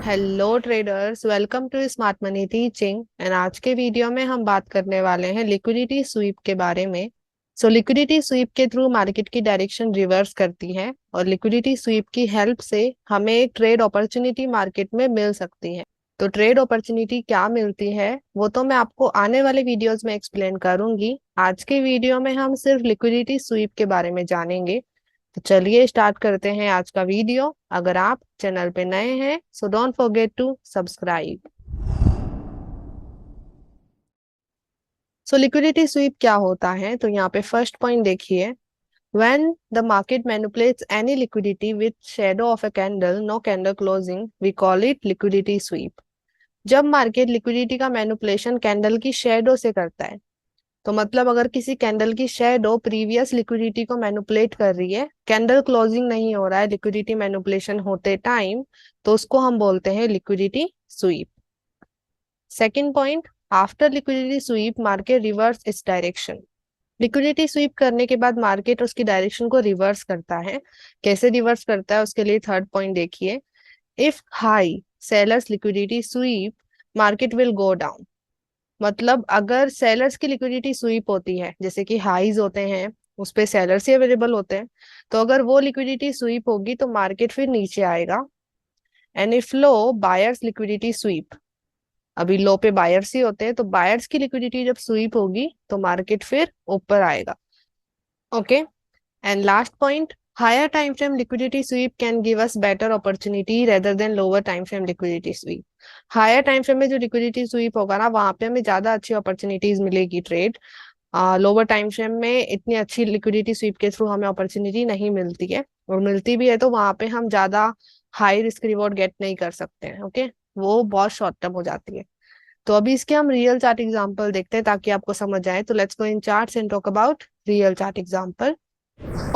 Hello traders, welcome to smart money teaching. And आज के video में हम बात करने वाले हैं लिक्विडिटी स्वीप के बारे में। लिक्विडिटी स्वीप के थ्रू मार्केट की डायरेक्शन रिवर्स करती है और लिक्विडिटी स्वीप की हेल्प से हमें एक ट्रेड अपॉर्चुनिटी मार्केट में मिल सकती है। तो ट्रेड अपॉर्चुनिटी क्या मिलती है वो तो मैं आपको आने वाले वीडियोस में एक्सप्लेन करूंगी। आज के वीडियो में हम सिर्फ लिक्विडिटी स्वीप के बारे में जानेंगे। तो चलिए स्टार्ट करते हैं आज का वीडियो। अगर आप चैनल पे नए हैं so don't forget to subscribe. Liquidity sweep क्या होता है, तो यहाँ पे फर्स्ट पॉइंट देखिए। When the market manipulates any liquidity with shadow of a candle no candle closing we call it liquidity sweep. जब मार्केट लिक्विडिटी का मैनिपुलेशन कैंडल की शेडो से करता है, तो मतलब अगर किसी कैंडल की शेडो प्रीवियस लिक्विडिटी को मैनिपुलेट कर रही है, कैंडल क्लोजिंग नहीं हो रहा है लिक्विडिटी मैनिपुलेशन होते टाइम, तो उसको हम बोलते हैं liquidity SVEEP. Second point, after liquidity SVEEP market reverse its direction. Liquidity SVEEP करने के बाद मार्केट उसकी डायरेक्शन को रिवर्स करता है। कैसे रिवर्स करता है उसके लिए थर्ड पॉइंट देखिए। If high sellers liquidity SVEEP market will go down. मतलब अगर सेलर्स की लिक्विडिटी स्वीप होती है, जैसे कि हाईज होते हैं उस पे सेलर्स ही अवेलेबल होते हैं, तो अगर वो लिक्विडिटी स्वीप होगी तो मार्केट फिर नीचे आएगा। And if low buyers liquidity SVEEP, अभी लो पे बायर्स ही होते हैं, तो बायर्स की लिक्विडिटी जब स्वीप होगी तो मार्केट फिर ऊपर आएगा। Okay. And last point, higher time frame liquidity sweep can give us better opportunity rather than lower time frame liquidity sweep. Higher time frame में जो लिक्विडिटी स्वीप होगा ना, वहां पे हमें ज्यादा अच्छी अपॉर्चुनिटीज मिलेगी ट्रेड। लोअर टाइम फ्रेम में इतनी अच्छी लिक्विडिटी स्वीप के थ्रू हमें अपॉर्चुनिटी नहीं मिलती है, और मिलती भी है तो वहां पे हम ज्यादा हाई रिस्क रिवॉर्ड गेट नहीं कर सकते हैं। ओके, वो बहुत शॉर्ट टर्म हो जाती है। तो अभी इसके हम रियल चार्ट एग्जांपल देखते हैं ताकि आपको समझ आए। तो let's go in charts and talk about real chart example.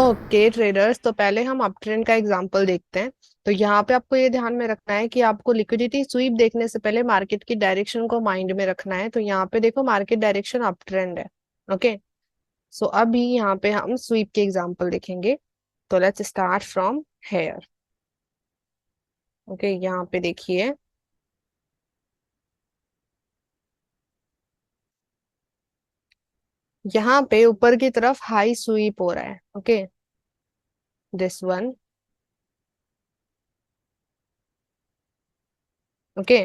Okay traders, तो पहले हम अप ट्रेंड का एग्जांपल देखते हैं। तो यहाँ पे आपको ये ध्यान में रखना है कि आपको लिक्विडिटी स्वीप देखने से पहले मार्केट की डायरेक्शन को माइंड में रखना है। तो यहाँ पे देखो मार्केट डायरेक्शन अप ट्रेंड है। ओके, सो अभी यहाँ पे हम स्वीप के एग्जांपल देखेंगे। तो let's start from here. Okay, यहाँ पे देखिए, यहाँ पे ऊपर की तरफ हाई स्वीप हो रहा है। Okay, this one. ओके,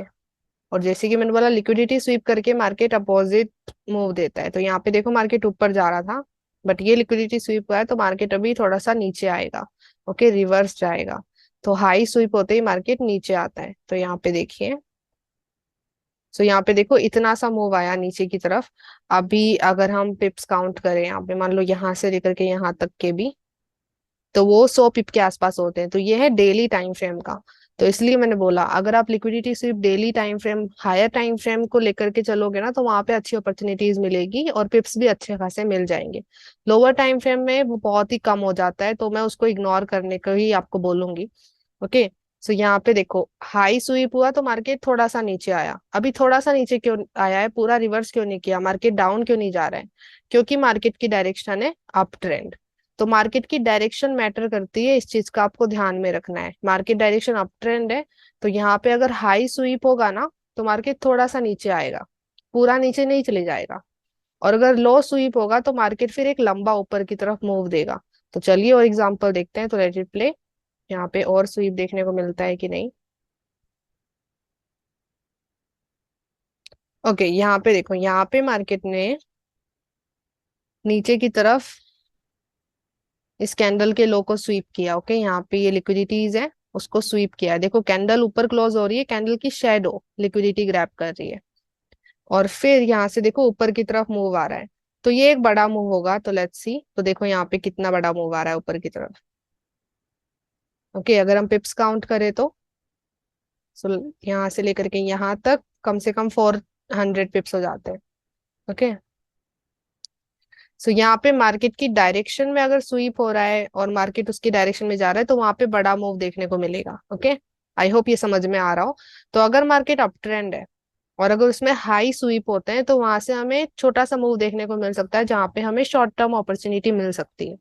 और जैसे कि मैंने बोला लिक्विडिटी स्वीप करके मार्केट अपोजिट मूव देता है। तो यहाँ पे देखो मार्केट ऊपर जा रहा था, बट ये लिक्विडिटी स्वीप हुआ है तो मार्केट अभी थोड़ा सा नीचे आएगा। ओके, रिवर्स जाएगा। तो हाई स्वीप होते ही मार्केट नीचे आता है। तो यहाँ पे देखिए, यहाँ पे देखो इतना सा मूव आया नीचे की तरफ। अभी अगर हम पिप्स काउंट करें यहाँ पे, मान लो यहाँ से लेकर के यहाँ तक के भी, तो वो 100 पिप के आसपास होते हैं। तो ये है डेली टाइम फ्रेम का। तो इसलिए मैंने बोला अगर आप लिक्विडिटी सिर्फ daily time frame, higher time frame को लेकर के चलोगे ना, तो वहां पे अच्छी अपॉर्चुनिटीज मिलेगी और पिप्स भी अच्छे खासे मिल जाएंगे। लोअर टाइम फ्रेम में वो बहुत ही कम हो जाता है, तो मैं उसको इग्नोर करने को ही आपको बोलूंगी। ओके, यहाँ पे देखो हाई स्वीप हुआ तो मार्केट थोड़ा सा नीचे आया। अभी थोड़ा सा नीचे क्यों आया है, पूरा रिवर्स क्यों नहीं किया, मार्केट डाउन क्यों नहीं जा रहा है? क्योंकि मार्केट की डायरेक्शन है अप ट्रेंड। तो मार्केट की डायरेक्शन मैटर करती है, इस चीज का आपको ध्यान में रखना है। मार्केट डायरेक्शन अप ट्रेंड है, तो यहाँ पे अगर हाई स्वीप होगा ना, तो मार्केट थोड़ा सा नीचे आएगा, पूरा नीचे नहीं चले जाएगा। और अगर लो स्वीप होगा तो मार्केट फिर एक लंबा ऊपर की तरफ मूव देगा। तो चलिए और एग्जांपल देखते हैं। तो लेट इट प्ले। यहाँ पे और स्वीप देखने को मिलता है कि नहीं? ओके, यहाँ पे देखो, यहाँ पे मार्केट ने नीचे की तरफ इस कैंडल के लो को स्वीप किया। ओके, यहाँ पे ये लिक्विडिटीज है उसको स्वीप किया। देखो कैंडल ऊपर क्लोज हो रही है, कैंडल की शेडो लिक्विडिटी ग्रैब कर रही है, और फिर यहाँ से देखो ऊपर की तरफ मूव आ रहा है। तो ये एक बड़ा मूव होगा। तो लेट्स सी, तो देखो यहाँ पे कितना बड़ा मूव आ रहा है ऊपर की तरफ। ओके, अगर हम पिप्स काउंट करें तो सो यहाँ से लेकर के यहाँ तक कम से कम 400 पिप्स हो जाते हैं। ओके, यहाँ पे मार्केट की डायरेक्शन में अगर स्वीप हो रहा है और मार्केट उसकी डायरेक्शन में जा रहा है, तो वहां पे बड़ा मूव देखने को मिलेगा। ओके, आई होप ये समझ में आ रहा हो। तो अगर मार्केट अप ट्रेंड है और अगर उसमें हाई स्वीप होते हैं, तो वहां से हमें छोटा सा मूव देखने को मिल सकता है, जहां पे हमें शॉर्ट टर्म अपॉर्चुनिटी मिल सकती है।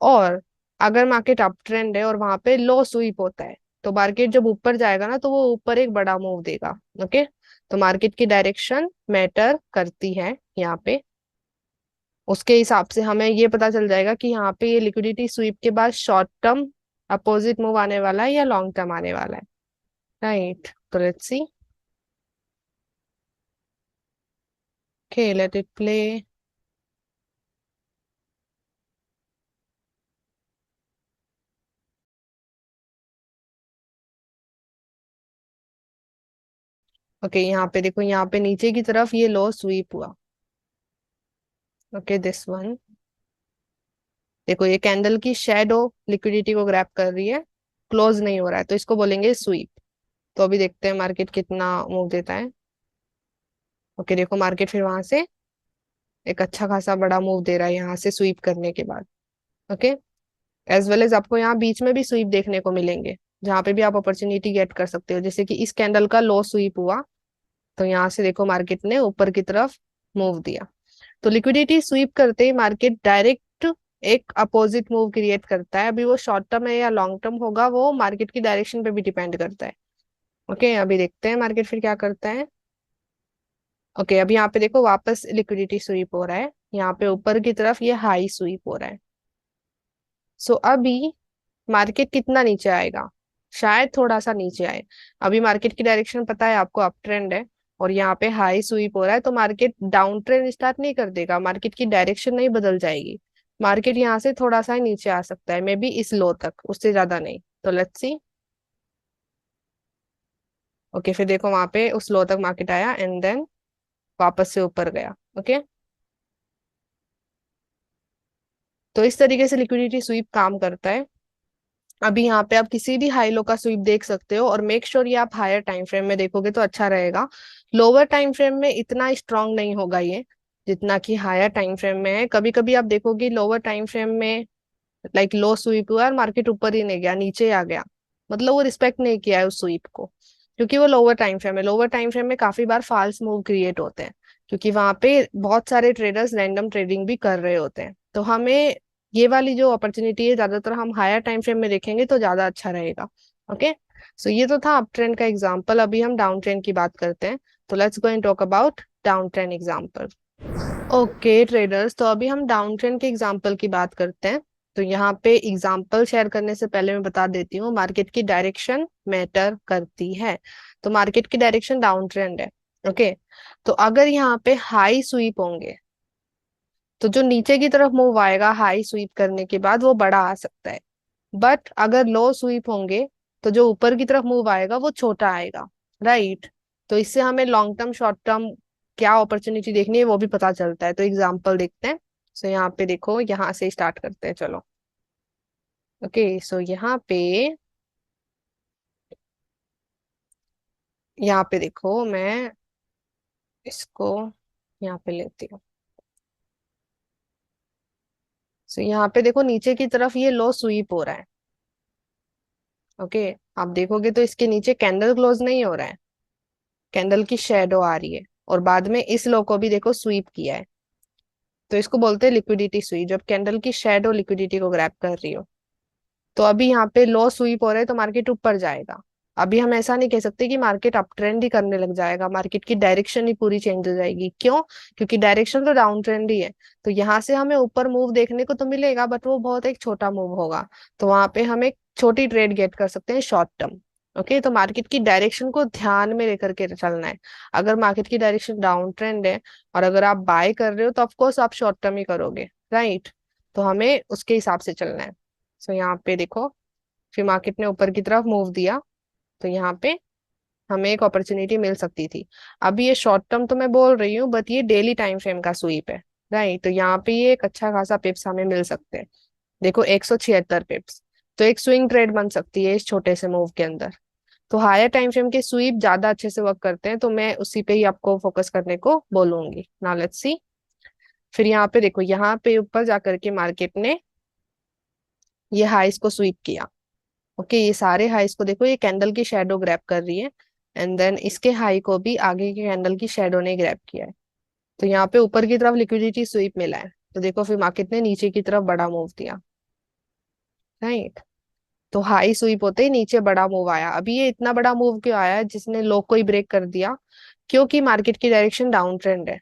और अगर मार्केट अप ट्रेंड है और वहां पे लो स्वीप होता है, तो मार्केट जब ऊपर जाएगा ना तो वो ऊपर एक बड़ा मूव देगा। ओके, तो मार्केट की डायरेक्शन मैटर करती है यहाँ पे। उसके हिसाब से हमें ये पता चल जाएगा कि यहाँ पे ये लिक्विडिटी स्वीप के बाद शॉर्ट टर्म अपोजिट मूव आने वाला है या लॉन्ग टर्म आने वाला है। राइट, तो let's see. Okay, let it play. Okay, यहाँ पे देखो, यहाँ पे नीचे की तरफ ये लो स्वीप हुआ। Okay, this one. देखो ये कैंडल की शेडो लिक्विडिटी को ग्रैब कर रही है, क्लोज नहीं हो रहा है, तो इसको बोलेंगे स्वीप। तो अभी देखते हैं मार्केट कितना मूव देता है। ओके, देखो मार्केट फिर वहां से एक अच्छा खासा बड़ा मूव दे रहा है यहाँ से स्वीप करने के बाद। ओके, एज वेल एज आपको यहाँ बीच में भी स्वीप देखने को मिलेंगे, जहाँ पे भी आप अपॉर्चुनिटी गेट कर सकते हो। जैसे कि इस कैंडल का लो स्वीप हुआ, तो यहाँ से देखो मार्केट ने ऊपर की तरफ मूव दिया। तो लिक्विडिटी स्वीप करते ही मार्केट डायरेक्ट एक अपोजिट मूव क्रिएट करता है। अभी वो शॉर्ट टर्म है या लॉन्ग टर्म होगा, वो मार्केट की डायरेक्शन पे भी डिपेंड करता है। ओके, अभी देखते हैं मार्केट फिर क्या करता है। ओके, अभी यहाँ पे देखो वापस लिक्विडिटी स्वीप हो रहा है, यहाँ पे ऊपर की तरफ ये हाई स्वीप हो रहा है। सो अभी मार्केट कितना नीचे आएगा, शायद थोड़ा सा नीचे आए। अभी मार्केट की डायरेक्शन पता है आपको, अप ट्रेंड है, और यहाँ पे हाई स्वीप हो रहा है, तो मार्केट डाउन ट्रेंड स्टार्ट नहीं कर देगा, मार्केट की डायरेक्शन नहीं बदल जाएगी। मार्केट यहाँ से थोड़ा सा ही नीचे आ सकता है, मे बी इस लो तक, उससे ज्यादा नहीं। तो लेट्स सी। ओके, फिर देखो वहां पे उस लो तक मार्केट आया एंड देन वापस से ऊपर गया। ओके, तो इस तरीके से लिक्विडिटी स्वीप काम करता है। अभी यहाँ पे आप किसी भी हाई लो का स्वीप देख सकते हो, और मेक श्योर ये आप हायर टाइम फ्रेम में देखोगे तो अच्छा रहेगा। लोअर टाइम फ्रेम में इतना स्ट्रांग नहीं होगा ये, जितना कि हायर टाइम फ्रेम में है। कभी कभी आप देखोगे लोअर टाइम फ्रेम में लाइक लो स्वीप हुआ और मार्केट ऊपर ही नहीं गया, नीचे आ गया, मतलब वो रिस्पेक्ट नहीं किया है उस स्वीप को, क्योंकि वो लोअर टाइम फ्रेम है। लोअर टाइम फ्रेम में काफी बार फॉल्स मूव क्रिएट होते हैं, क्योंकि वहां पे बहुत सारे ट्रेडर्स रैंडम ट्रेडिंग भी कर रहे होते हैं। तो हमें ये वाली जो अपॉर्चुनिटी है ज्यादातर हम हायर टाइम फ्रेम में देखेंगे तो ज्यादा अच्छा रहेगा। ओके, सो ये तो था अप ट्रेंड का एग्जांपल। अभी हम डाउन ट्रेंड की बात करते हैं, तो let's go and talk about down trend example. Okay traders, तो अभी हम डाउन ट्रेंड के एग्जांपल की बात करते हैं। तो यहाँ पे एग्जांपल शेयर करने से पहले मैं बता देती हूँ, मार्केट की डायरेक्शन मैटर करती है। तो मार्केट की डायरेक्शन डाउन ट्रेंड है। ओके, तो अगर यहाँ पे हाई स्वीप होंगे, तो जो नीचे की तरफ मूव आएगा हाई स्वीप करने के बाद वो बड़ा आ सकता है। बट अगर लो स्वीप होंगे, तो जो ऊपर की तरफ मूव आएगा वो छोटा आएगा। राइट, तो इससे हमें लॉन्ग टर्म शॉर्ट टर्म क्या अपॉर्चुनिटी देखनी है वो भी पता चलता है। तो एग्जांपल देखते हैं। सो यहाँ पे देखो, यहाँ से स्टार्ट करते हैं, चलो। ओके, सो यहाँ पे देखो, मैं इसको यहाँ पे लेती हूँ। सो यहाँ पे देखो नीचे की तरफ ये लो स्वीप हो रहा है। ओके, आप देखोगे तो इसके नीचे कैंडल क्लोज नहीं हो रहा है, कैंडल की शेडो आ रही है, और बाद में इस लो को भी देखो स्वीप किया है। तो इसको बोलते हैं लिक्विडिटी स्वीप, जब कैंडल की शेडो लिक्विडिटी को ग्रैब कर रही हो। तो अभी यहाँ पे लो स्वीप हो रहा है तो मार्केट ऊपर जाएगा। अभी हम ऐसा नहीं कह सकते कि मार्केट अप ट्रेंड ही करने लग जाएगा, मार्केट की डायरेक्शन ही पूरी चेंज हो जाएगी। क्यों? क्योंकि डायरेक्शन तो डाउन ट्रेंड ही है। तो यहाँ से हमें ऊपर मूव देखने को तो मिलेगा, बट वो बहुत एक छोटा मूव होगा। तो वहां पे हम एक छोटी ट्रेड गेट कर सकते हैं शॉर्ट टर्म। ओके, तो मार्केट की डायरेक्शन को ध्यान में लेकर के चलना है। अगर मार्केट की डायरेक्शन डाउन ट्रेंड है और अगर आप बाय कर रहे हो, तो ऑफकोर्स आप शॉर्ट टर्म ही करोगे। राइट, तो हमें उसके हिसाब से चलना है। सो यहाँ पे देखो, फिर मार्केट ने ऊपर की तरफ मूव दिया, तो यहाँ पे हमें एक अपॉर्चुनिटी मिल सकती थी। अभी ये शॉर्ट टर्म तो मैं बोल रही हूँ, बट ये डेली टाइम फ्रेम का स्वीप है। राइट, तो यहाँ पे ये एक अच्छा खासा पिप्स हमें मिल सकते हैं। देखो 176 पिप्स, तो एक स्विंग ट्रेड बन सकती है इस छोटे से मूव के अंदर। तो हायर टाइम फ्रेम के स्वीप ज्यादा अच्छे से वर्क करते हैं, तो मैं उसी पे ही आपको फोकस करने को बोलूंगी। Now let's see. फिर यहाँ पे देखो, यहाँ पे ऊपर जाकर के मार्केट ने ये हाइस को स्वीप किया। ओके, ये सारे हाइस को देखो, ये कैंडल की शेडो ग्रैब कर रही है, एंड देन इसके हाई को भी आगे के कैंडल की शेडो ने ग्रैब किया है। तो यहाँ पे ऊपर की तरफ लिक्विडिटी स्वीप मिला है, तो देखो फिर मार्केट ने नीचे की तरफ बड़ा मूव दिया। राइट, तो हाई स्वीप होते ही नीचे बड़ा मूव आया। अभी ये इतना बड़ा मूव क्यों आया जिसने लो को ही ब्रेक कर दिया? क्योंकि मार्केट की डायरेक्शन डाउन ट्रेंड है।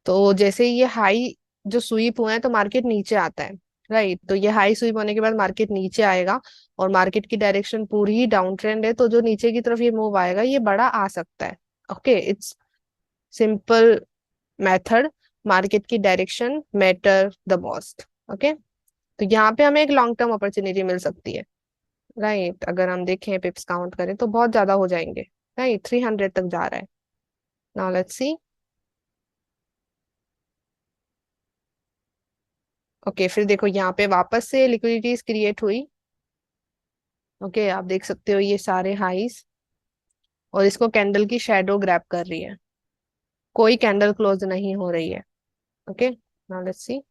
तो जैसे ही ये हाई जो स्वीप हुआ है तो मार्केट नीचे आता है, राइट। तो ये हाई स्वीप होने के बाद मार्केट नीचे आएगा और मार्केट की डायरेक्शन पूरी ही डाउन ट्रेंड है, तो जो नीचे की तरफ ये मूव आएगा ये बड़ा आ सकता है। Okay, it's simple method. Market की direction matter the most. Okay, तो यहाँ पे हमें एक लॉन्ग टर्म अपॉर्चुनिटी मिल सकती है, राइट। अगर हम देखें पिप्स काउंट करें तो बहुत ज्यादा हो जाएंगे, राइट। 300 तक जा रहा है। Now let's see. ओके, फिर देखो यहाँ पे वापस से लिक्विडिटीज क्रिएट हुई। ओके, आप देख सकते हो ये सारे हाइस, और इसको कैंडल की शेडो ग्रैब कर रही है, कोई कैंडल क्लोज नहीं हो रही है। Okay, now let's see.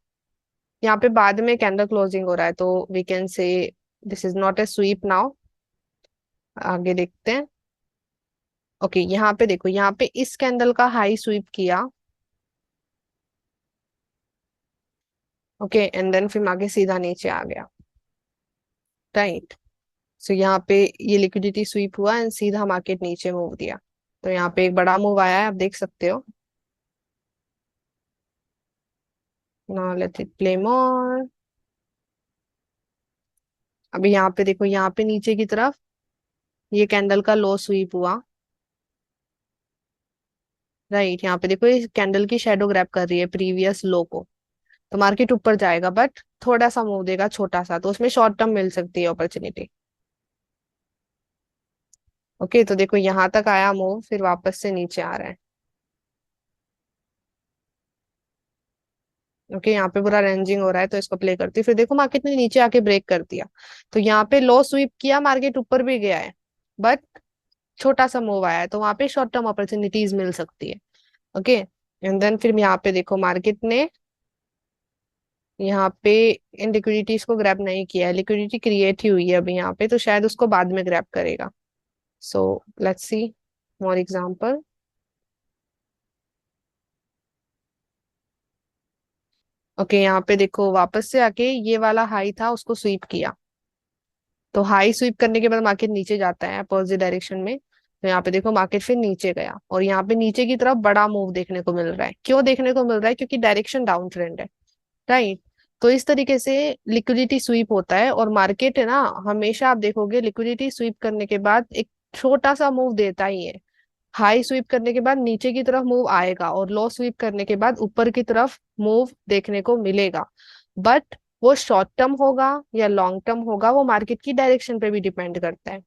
यहाँ पे बाद में कैंडल क्लोजिंग हो रहा है, तो we can say this is not a sweep now. आगे देखते हैं। ओके, यहाँ पे देखो, यहाँ पे इस कैंडल का हाई स्वीप किया। ओके, एंड देन फिर आगे सीधा नीचे आ गया, राइट। सो यहाँ पे ये लिक्विडिटी स्वीप हुआ एंड सीधा मार्केट नीचे मूव दिया। तो यहाँ पे एक बड़ा मूव आया है, आप देख सकते हो। Now let it play more. अभी यहाँ पे देखो, यहाँ पे नीचे की तरफ ये कैंडल का लो स्वीप हुआ, राइट। यहाँ पे देखो ये कैंडल की शेडो ग्रैब कर रही है प्रीवियस लो को। तो मार्केट ऊपर जाएगा बट थोड़ा सा मूव देगा, छोटा सा, तो उसमें शॉर्ट टर्म मिल सकती है अपॉर्चुनिटी। ओके, तो देखो यहाँ तक आया मूव, फिर वापस से नीचे आ रहा है। ओके, यहाँ पे पूरा रेंजिंग हो रहा है, तो इसको प्ले करती हूँ। फिर देखो मार्केट ने नीचे आके ब्रेक कर दिया, तो यहाँ पे लो स्वीप किया, मार्केट ऊपर भी गया है बट छोटा सा मूव आया है, तो वहां पे शॉर्ट टर्म अपॉर्चुनिटीज मिल सकती है। ओके, एंड देन फिर यहाँ पे देखो मार्केट ने यहाँ पे इन लिक्विडिटीज को ग्रैब नहीं किया है, लिक्विडिटी क्रिएट ही हुई है अभी यहाँ पे, तो शायद उसको बाद में ग्रैब करेगा। So let's see more example. Okay, यहाँ पे देखो वापस से आके ये वाला हाई था उसको स्वीप किया। तो हाई स्वीप करने के बाद मार्केट नीचे जाता है अपोजिट डायरेक्शन में। तो यहाँ पे देखो मार्केट फिर नीचे गया, और यहाँ पे नीचे की तरफ बड़ा मूव देखने को मिल रहा है। क्यों देखने को मिल रहा है? क्योंकि डायरेक्शन डाउन ट्रेंड है, राइट। तो इस तरीके से लिक्विडिटी स्वीप होता है, और मार्केट है ना, हमेशा आप देखोगे लिक्विडिटी स्वीप करने के बाद एक छोटा सा मूव देता ही है। हाई स्वीप करने के बाद नीचे की तरफ मूव आएगा, और लो स्वीप करने के बाद ऊपर की तरफ मूव देखने को मिलेगा। बट वो शॉर्ट टर्म होगा या लॉन्ग टर्म होगा, वो मार्केट की डायरेक्शन पे भी डिपेंड करता है।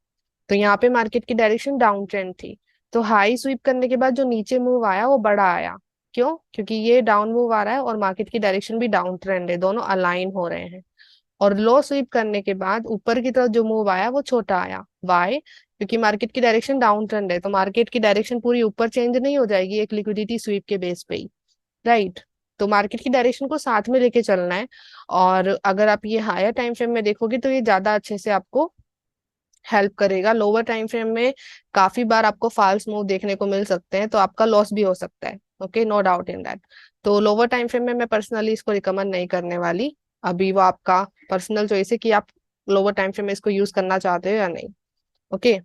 तो यहाँ पे मार्केट की डायरेक्शन डाउन ट्रेंड थी, तो हाई स्वीप करने के बाद जो नीचे मूव आया वो बड़ा आया। क्यों? क्योंकि ये डाउन मूव आ रहा है और मार्केट की डायरेक्शन भी डाउन ट्रेंड है, दोनों अलाइन हो रहे हैं। और लो स्वीप करने के बाद ऊपर की तरफ जो मूव आया वो छोटा आया। वाई? क्योंकि मार्केट की डायरेक्शन डाउन ट्रेंड है, तो मार्केट की डायरेक्शन पूरी ऊपर चेंज नहीं हो जाएगी एक लिक्विडिटी स्वीप के बेस पे ही, राइट। तो मार्केट की डायरेक्शन को साथ में लेके चलना है। और अगर आप ये हायर टाइम फ्रेम में देखोगे तो ये ज्यादा अच्छे से आपको हेल्प करेगा। लोअर टाइम फ्रेम में काफी बार आपको फॉल्स मूव देखने को मिल सकते हैं, तो आपका लॉस भी हो सकता है। Okay, no doubt in that. तो लोअर टाइम फ्रेम में मैं पर्सनली इसको रिकमेंड नहीं करने वाली। अभी वो आपका पर्सनल चॉइस है कि आप लोअर टाइम फ्रेम में इसको यूज करना चाहते हो या नहीं। ओके,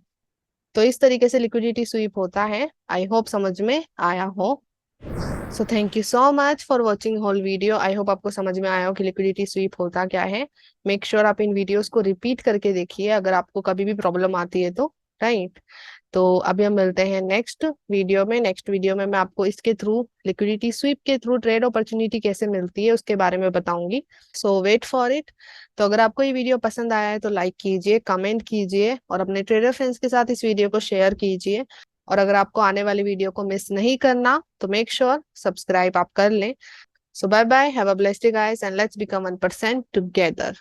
तो इस तरीके से लिक्विडिटी स्वीप होता है। आई होप समझ में आया हो। So thank you so much for watching whole video. I hope आपको समझ में आया हो कि लिक्विडिटी स्वीप होता क्या है। मेक श्योर आप इन वीडियोस को रिपीट करके देखिए अगर आपको कभी भी प्रॉब्लम आती है तो, राइट। तो अभी हम मिलते हैं नेक्स्ट वीडियो में। नेक्स्ट वीडियो में मैं आपको इसके थ्रू, लिक्विडिटी स्वीप के थ्रू ट्रेड अपॉर्चुनिटी कैसे मिलती है उसके बारे में बताऊंगी। सो वेट फॉर इट। तो अगर आपको ये वीडियो पसंद आया है तो लाइक कीजिए, कमेंट कीजिए, और अपने ट्रेडर फ्रेंड्स के साथ इस वीडियो को शेयर कीजिए। और अगर आपको आने वाली वीडियो को मिस नहीं करना तो मेक श्योर सब्सक्राइब आप कर लें। So bye bye, have a blessed day guys, and let's become 1% together.